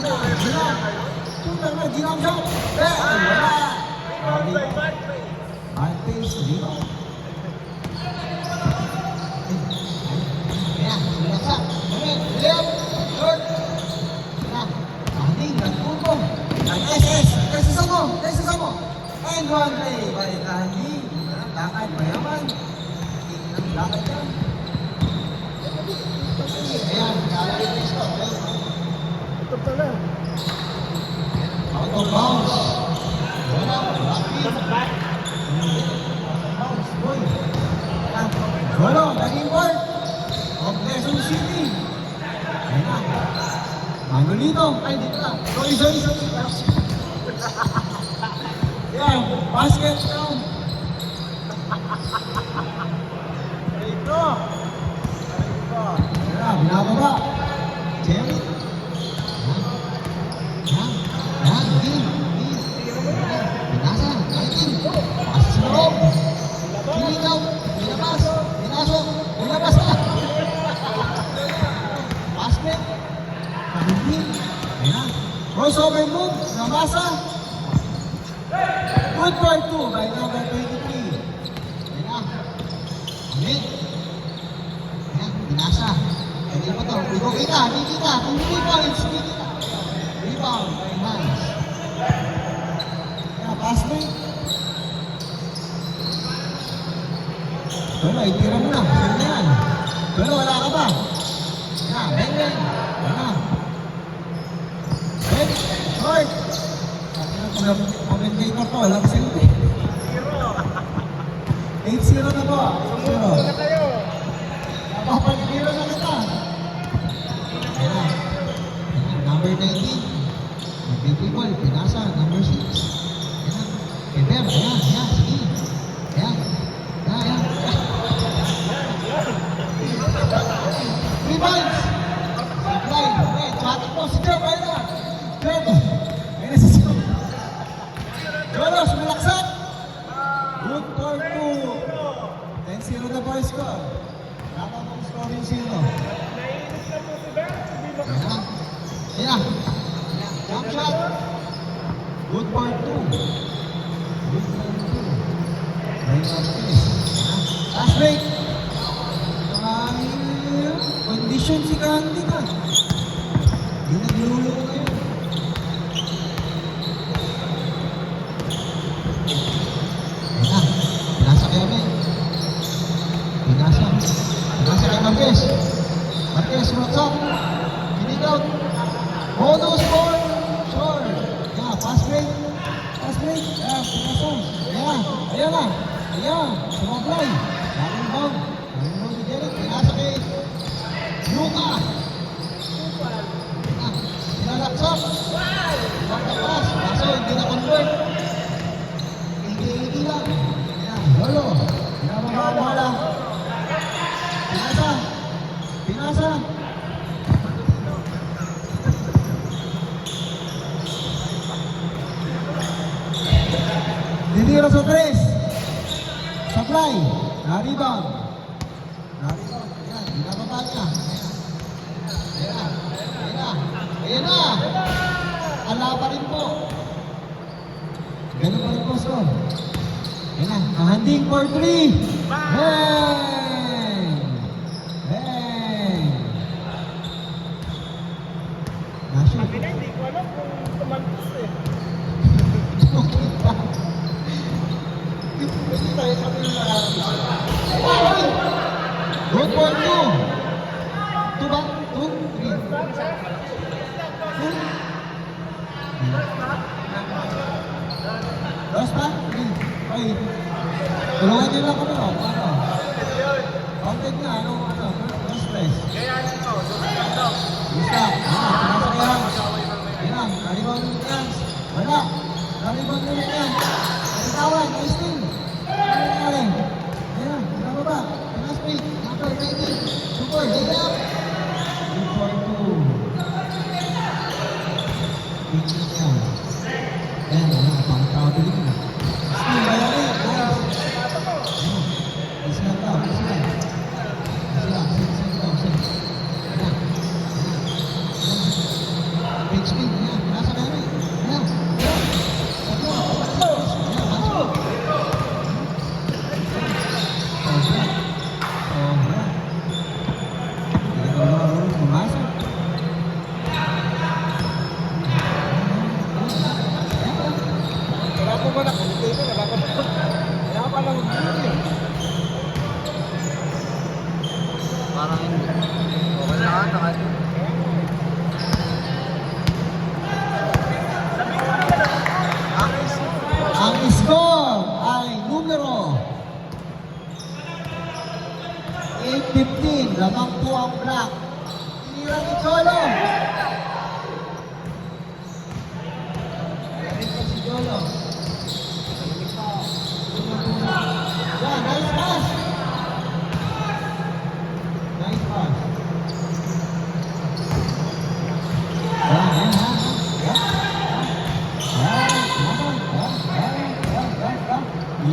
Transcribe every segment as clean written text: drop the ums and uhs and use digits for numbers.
Tunang na, ginang shot. Wala. High pace, rebound. Ayan, sulasak. Left, short. Aning, nagpupong. Kaysa sa mo. And one play by Kahani. Lakad, mayaman. Lakad yan. Ayan, kakalitis ko. Ito pala. Out of bounds. Wala, lucky. Bounce, boy. Wala, naging part of Quezon City. Ayan na. Manolito. Ay, dito lang. Sorry. Ayan, basket down. Ito. Ayan, binababa. Jerry. Pinasa, naitin. Pasok sa loob. Kiligaw. Pinabas na. Basket. Kabugin. Ayan. Crossover move. Namasa. Good for 2 by number 23. Ayan. Ayan. Ayan, pinasa. Hindi mo to. Hindi kita. Kung hindi points, hindi kita. Rebound by Hans. Ayan, pass me. Pero, itira mo na. Saan yan? Pero, wala ka ba? Ayan, bang. Wala. Red, short. Commentator po, walang silbi. 8-0 na po. 8-0 na kayo. Napapag-0 na kita. Ayan. Number 19. Nag-people, pinasa. Number 6. Ayan. Eber, ayan. Sige. Ayan. Rebounds. Supply. Okay, chatting po si Jeff. Ayan na. Jeff. Ayan na si Jeff. Jolos, malaksak! Good for 2. 10-0 na po yung score. Wala pong score yung 0. Ayan. Jump shot. Good for 2. Last break. Condition si Candy ka. Hindi naglulo ko ngayon. Pinasa kay Amen. Pinasa kay Marquez. What's up? Kinig out. Bonus for short. Yeah, pass break. Yeah, pinasa. Ayan na. Sumablay. Daming bang. Si Derek. Pinasa kay Luka. Pinalaksak. Pagkapas. Kaso hindi na convert. Hindi lang. Lolo. Pinababa. Pinasa. Didiro sa 3. Supply. Na-rebound. Ayan. Pinababa niya. Ayan na. Ala pa rin po. Ganun pa rin po, sir. Ayan na, handing for 3. Bang! Nashoot. Sabi na, hindi ko alam kung tumalpos eh. Hindi tayo sabi na good for 2. 2 ba? 2? 3? Lost ba? 3. Okay. Tulungan niyo lang kami, o? Paano? Counted nga, first place. Kaya ito, ito. Isa. Pinasa kaya. Ayan, naribang ulit yan. Wala. Naribang ulit yan. Natawan, wasting. Ano nangyari? Ayan, pinababa. Pinaspray. Number 19. Super, dig up. 2 for 2. Picture yan. Ayan, pang-traveling na. Still, mayari. Nice. Isa lang daw, isa lang. Big speed. Black. Tinira ni Cholo. Galing pa si Cholo. Yan, nice pass. Nice pass. Yan, yan, yan.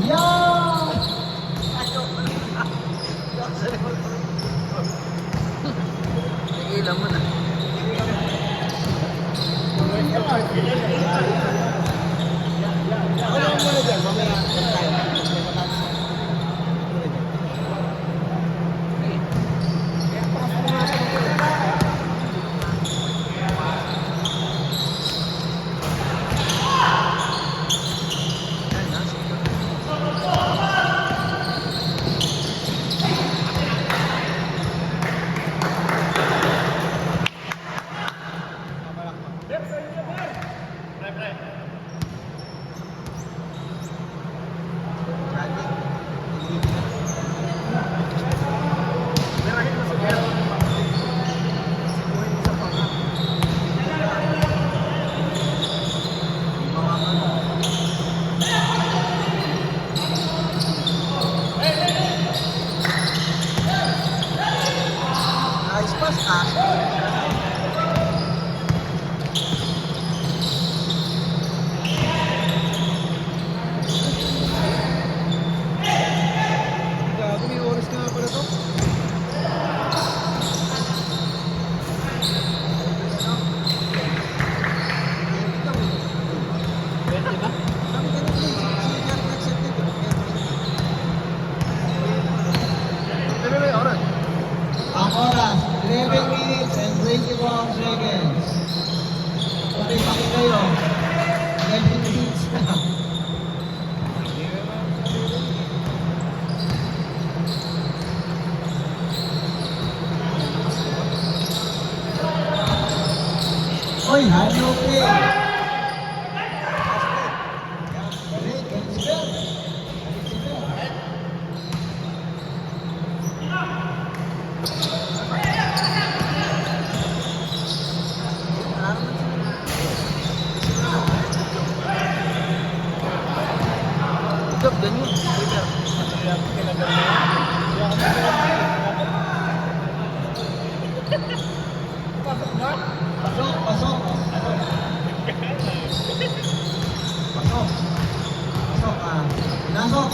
Yan! Tigilan mo na. Ano ang muna dyan? Mamaya tayo. Nice pass, Gago, may oras ka nga pala to. Ang oras, 11 minutes and 21 seconds. Tuloy pa kayo. 11 minutes na. Oy, hello play. Great, Elizabeth. Elizabeth. Ito, ganyan. Pasok, pasok. Pasok. Pasok. Pasok, pinasok.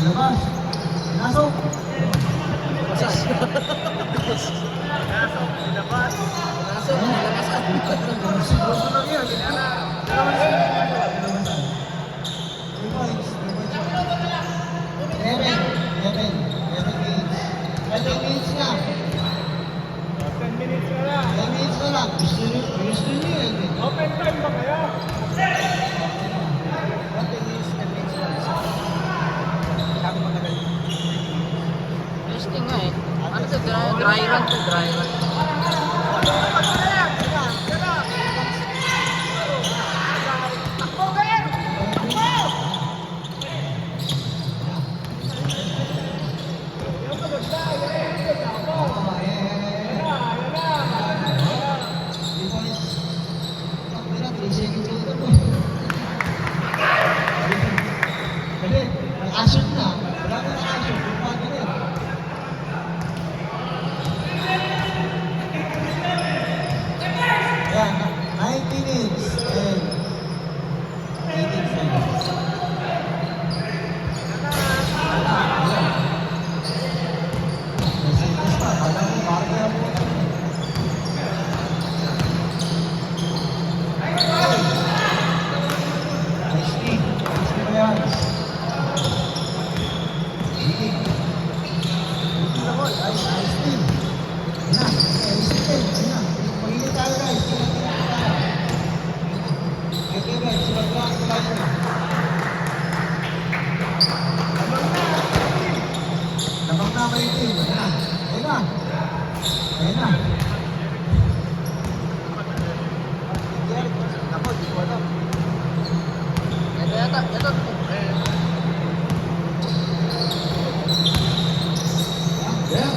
Labas. Pinasok. Gusto lang yan. Three points. 11 minutes. 11 minutes na. 10 minutes na lang. 10 minutes na lang. Gusto nyo yan eh. Open time ba kaya? Testing nga eh. Ano to? Dry run to, dry run. Asset na. Wala ka na asset. Wala ka na. Yan. 9 minutes and 18 seconds. Mesinas pa. Kala mo, barber mo. Nice team. Nice team ba yan? Nice team. Mag-ingat tayo guys. Okay guys, sila tayo. Labang na may team. Ayun na. Ayun na. Ako, di ko alam. Ito yata, ito. Yeah.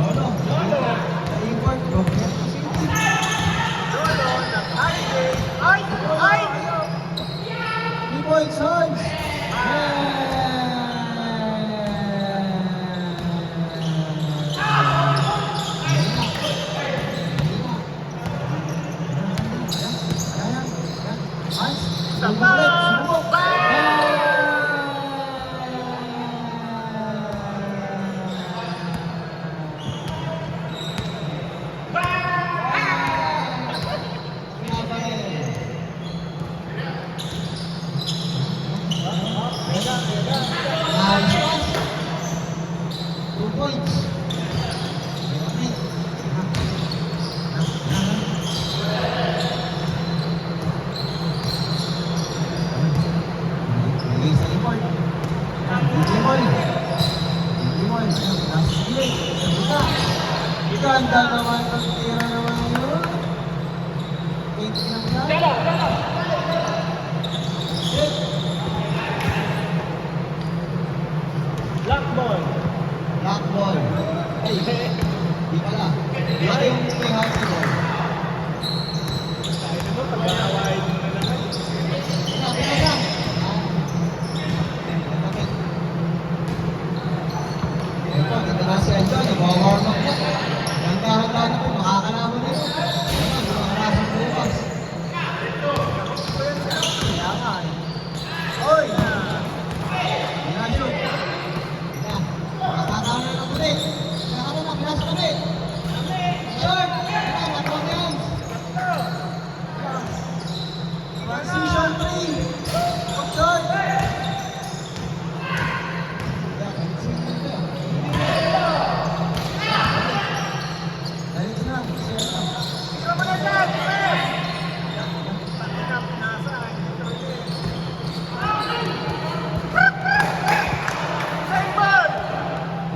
Lolo. Sa import, Roberto City. Lolo, nag-holiday. Ay! Ay! 3 points, Sons. Ganda naman ang tira naman yun. 8 lang yan. Black ball. Black ball. Ay, di pala. Ano yung may house ball? Ay, ano, pag-aawain mo na naman. Pinag. Ito, dito na si Anjo. Nag-warm up na. Handa-handa na po. Makakalaman nito. Ano, makakalaman bukas. Kaya nga eh. Oy! Pinashoot. Makakalaman na ulit. Nakakalaman na. Pinashoot ulit. Short! Nakakalaman yan. Transition 3. Short!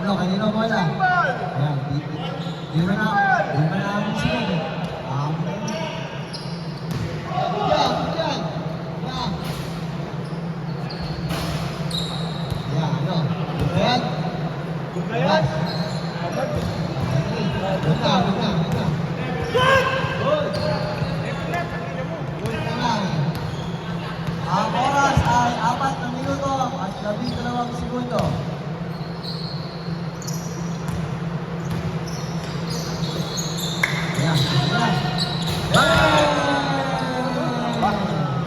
Ano, kanino mo na? Ayan, di mo na namin sila. Yan, yan. Yan. Yan, ano? Yan. Ayan. Buka. Good. Good na lang. Ang oras ay 4 na minuto at 12 segundo. Yan, yan.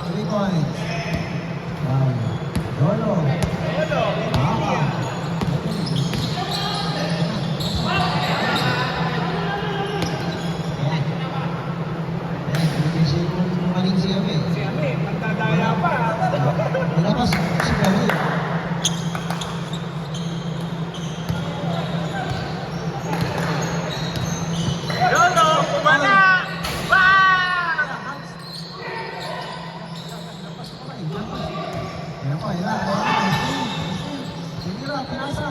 3 points. Wow. Lolo. Mama. Si Ami, magdadaya pa. Nilabas si Gary. Lolo, kumana! Ayan pa, ayan. Tira, pinasa.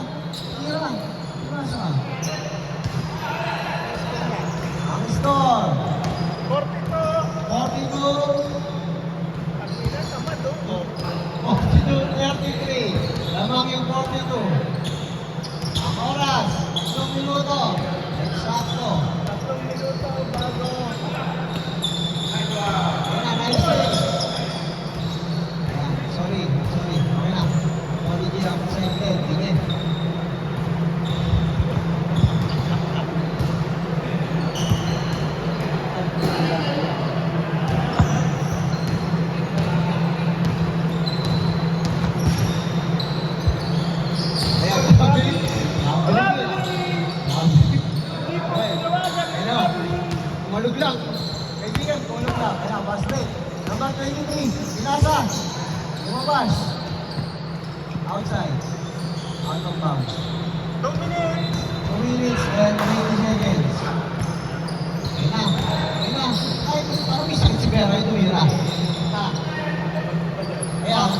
Ang score. 42. 42-33. Lamang yung 42. Ang oras, 3 minuto. Eksakto. 3 minuto bago. Ayan, nice play. Ayan, sorry. Okay na. Quality lang sa play. Tingin. Ayan, kumalog lang. Kaibigan, kumalog lang. Ayan, basket. Number 23, Pinasa. Lumabas. Outside. Out of bounds. 2 minutes. 2 minutes and 20 seconds. Ayan. Ay, parang may sakit si Vera. Ito, Mira. Ayan.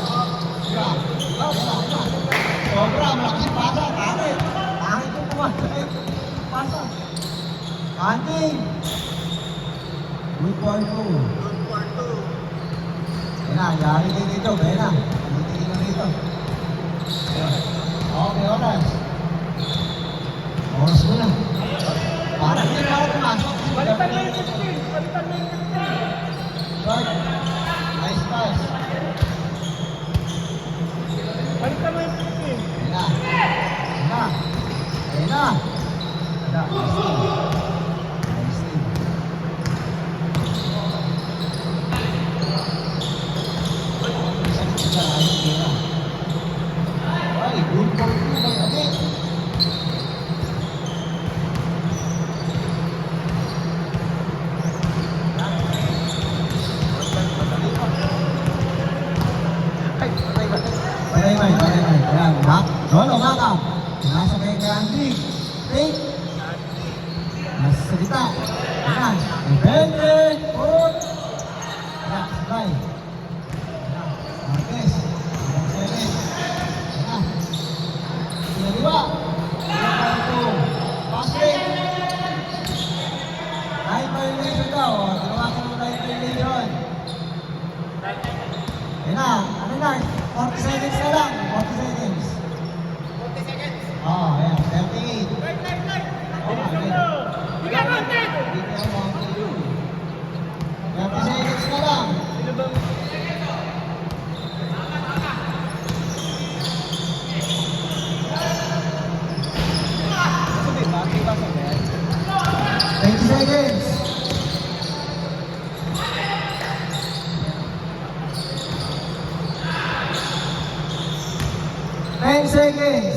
Sobra, malakas yung pasa. Tangit. Tangit yung pumasok. Pasa. Kanting. Good for 2. Good for 2. Ayan, yari din dito. Ayan. Tingin na dito. Okay, oras. Oras mo na. Nice team. Ay, good for you, Magkabit. Patay-may. Ayan, ha? Doon, umakap. Nasa kay Candy. Take. Nasa sa gita. Ayan. Bente. Put. Ayan, sabay. Ayan. Marquez. Ayan, Seven. Ayan. Sinaliwa. Ayan, ito. Pass break. Line violation daw. Tinawakan ng line violation. Ayan na. Ano na? 40 seconds na lang. 40 seconds. 40 seconds. Oh, ayan. 38. Oh, okay. Bigyan natin! 30 seconds na lang. Sino bang... Sabi, bakit ba sa bed? 20 seconds. Ten seconds.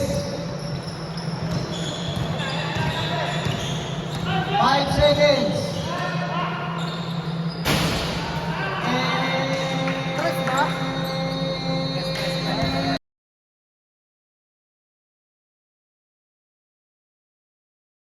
5 seconds.